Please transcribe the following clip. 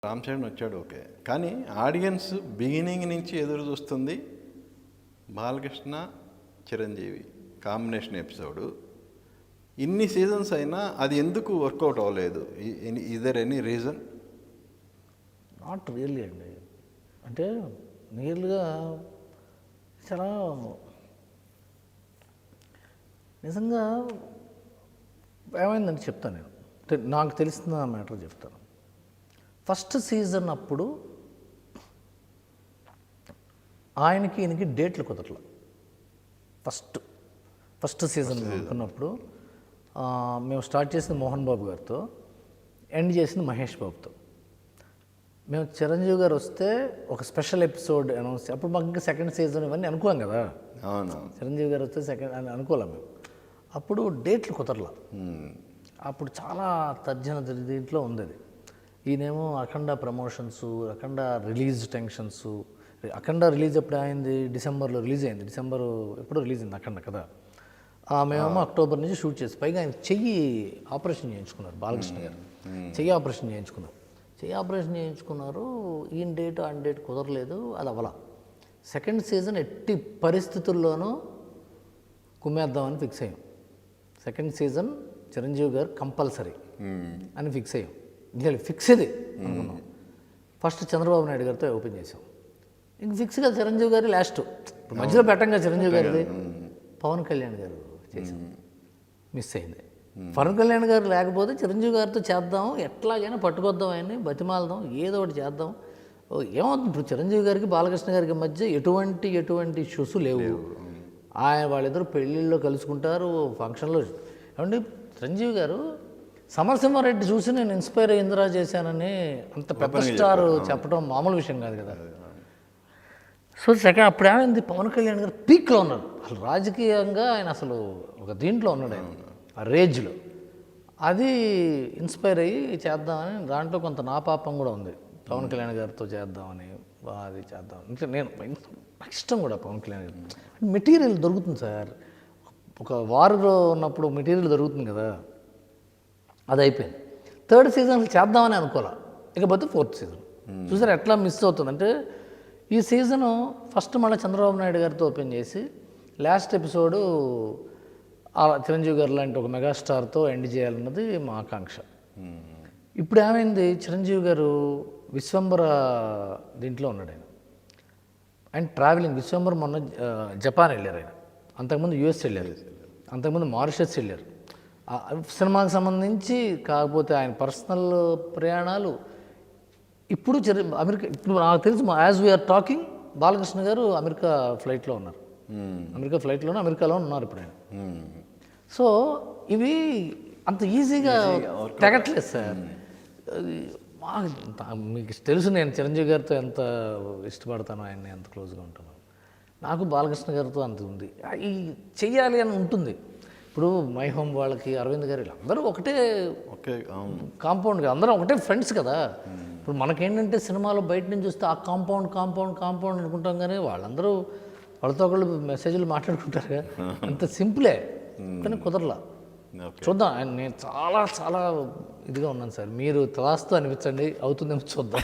రామ్ చరణ్ వచ్చాడు ఓకే, కానీ audience beginning నుంచి ఎదురు చూస్తుంది బాలకృష్ణ చిరంజీవి కాంబినేషన్ ఎపిసోడు. ఇన్ని సీజన్స్ అయినా అది ఎందుకు వర్కౌట్ అవ్వలేదు? Is there any reason? Not really అండి. అంటే నియర్గా చాలా నిజంగా ఏమైందని చెప్తాను నేను. నాకు తెలిసిన మ్యాటర్ చెప్తాను. ఫస్ట్ సీజన్ అప్పుడు ఆయనకి ఈయనకి డేట్లు కుదరల. ఫస్ట్ సీజన్ ఉన్నప్పుడు మేము స్టార్ట్ చేసింది మోహన్ బాబు గారితో, ఎండ్ చేసింది మహేష్ బాబుతో. మేము చిరంజీవి గారు వస్తే ఒక స్పెషల్ ఎపిసోడ్ అనౌన్స్, అప్పుడు మాకు ఇంకా సెకండ్ సీజన్ ఇవన్నీ అనుకోం కదా. అవును, చిరంజీవి గారు వస్తే సెకండ్ అని అనుకోలేం మేము. అప్పుడు డేట్లు కుదరల. అప్పుడు చాలా తర్జన దీంట్లో ఉంది అది. ఈయనేమో అఖండ ప్రమోషన్స్, అఖండ రిలీజ్ టెన్షన్స్. అఖండ రిలీజ్ ఎప్పుడు అయింది? డిసెంబర్లో రిలీజ్ అయింది. డిసెంబర్ ఎప్పుడు రిలీజ్ అయింది అఖండ కదా. మేమేమో అక్టోబర్ నుంచి షూట్ చేసి, పైగా ఆయన చెయ్యి ఆపరేషన్ చేయించుకున్నారు. బాలకృష్ణ గారు చెయ్యి ఆపరేషన్ చేయించుకున్నారు. ఈయన డేట్ ఆన్ డేట్ కుదరలేదు, అది అవ్వలా. సెకండ్ సీజన్ ఎట్టి పరిస్థితుల్లోనూ కుమ్మేద్దామని ఫిక్స్ అయ్యాం. సెకండ్ సీజన్ చిరంజీవి గారు కంపల్సరీ అని ఫిక్స్ అయ్యాం. ఇంకా ఫిక్స్ ఇది అనుకున్నాం. ఫస్ట్ చంద్రబాబు నాయుడు గారితో ఓపెన్ చేసాం. ఇంక ఫిక్స్గా చిరంజీవి గారు లాస్ట్, ఇప్పుడు మధ్యలో పెట్టంగా చిరంజీవి గారిది. పవన్ కళ్యాణ్ గారు చేసాం, మిస్ అయింది. పవన్ కళ్యాణ్ గారు లేకపోతే చిరంజీవి గారితో చేద్దాం, ఎట్లాగైనా పట్టుకొద్దాం, ఆయన్ని బతిమాలదాం, ఏదో ఒకటి చేద్దాం. ఏమవుతుంది ఇప్పుడు చిరంజీవి గారికి బాలకృష్ణ గారికి మధ్య ఎటువంటి ఇష్యూస్ లేవు. వాళ్ళిద్దరు పెళ్ళిళ్ళలో కలుసుకుంటారు, ఫంక్షన్లో. ఏమంటే చిరంజీవి గారు సమరసింహారెడ్డి చూసి నేను ఇన్స్పైర్ అయ్యిందిరా చేశానని అంత పెద్ద స్టార్ చెప్పడం మామూలు విషయం కాదు కదా. సో సెకండ్ అప్పుడు ఏమైంది, పవన్ కళ్యాణ్ గారు పీక్లో ఉన్నారు. అసలు రాజకీయంగా ఆయన అసలు ఒక దీంట్లో ఉన్నాడు, ఆయన ఆ రేంజ్లో. అది ఇన్స్పైర్ అయ్యి చేద్దామని, దాంట్లో కొంత నా పాపం కూడా ఉంది. పవన్ కళ్యాణ్ గారితో చేద్దామని, అది చేద్దాం. ఇంకా నేను ఇష్టం కూడా పవన్ కళ్యాణ్ గారు. మెటీరియల్ దొరుకుతుంది సార్, ఒక వారంలో ఉన్నప్పుడు మెటీరియల్ దొరుకుతుంది కదా. అది అయిపోయింది. థర్డ్ సీజన్ చేద్దామని అనుకోలే. ఇకపోతే ఫోర్త్ సీజన్ చూసారు ఎట్లా మిస్ అవుతుందంటే, ఈ సీజను ఫస్ట్ మళ్ళీ చంద్రబాబు నాయుడు గారితో ఓపెన్ చేసి లాస్ట్ ఎపిసోడు చిరంజీవి గారు లాంటి ఒక మెగాస్టార్తో ఎండ్ చేయాలన్నది మా ఆకాంక్ష. ఇప్పుడు ఏమైంది, చిరంజీవి గారు విశ్వంబర దీంట్లో ఉన్నాడు. ఆయన ట్రావెలింగ్, విశ్వంబర మొన్న జపాన్ వెళ్ళారు, ఆయన అంతకుముందు యుఎస్ వెళ్ళారు, అంతకుముందు మారిషస్ వెళ్ళారు. సినిమాకి సంబంధించి. కాకపోతే ఆయన పర్సనల్ ప్రయాణాలు. ఇప్పుడు అమెరికా, ఇప్పుడు నాకు తెలుసు యాజ్ వీఆర్ టాకింగ్ బాలకృష్ణ గారు అమెరికా ఫ్లైట్లో ఉన్నారు. అమెరికాలో ఉన్నారు ఇప్పుడు ఆయన. సో ఇవి అంత ఈజీగా తెగట్లేదు సార్. మీకు తెలుసు నేను చిరంజీవి గారితో ఎంత ఇష్టపడతానో, ఆయన్ని ఎంత క్లోజ్గా ఉంటానో. నాకు బాలకృష్ణ గారితో అంత ఉంది, ఈ చెయ్యాలి అని ఉంటుంది. ఇప్పుడు మై హోమ్ వాళ్ళకి, అరవింద్ గారు, అందరూ ఒకటే కాంపౌండ్, అందరం ఒకటే ఫ్రెండ్స్ కదా. ఇప్పుడు మనకేంటంటే సినిమాలో బయట నుంచి చూస్తే ఆ కాంపౌండ్ అనుకుంటాం, కానీ వాళ్ళందరూ వాళ్ళతో ఒకళ్ళు మెసేజ్లు మాట్లాడుకుంటారు కదా. అంత సింపులే, కానీ కుదరలా. చూద్దాం. నేను చాలా ఇదిగా ఉన్నాను సార్. మీరు తలాస్తూ అనిపించండి, అవుతుందేమో చూద్దాం.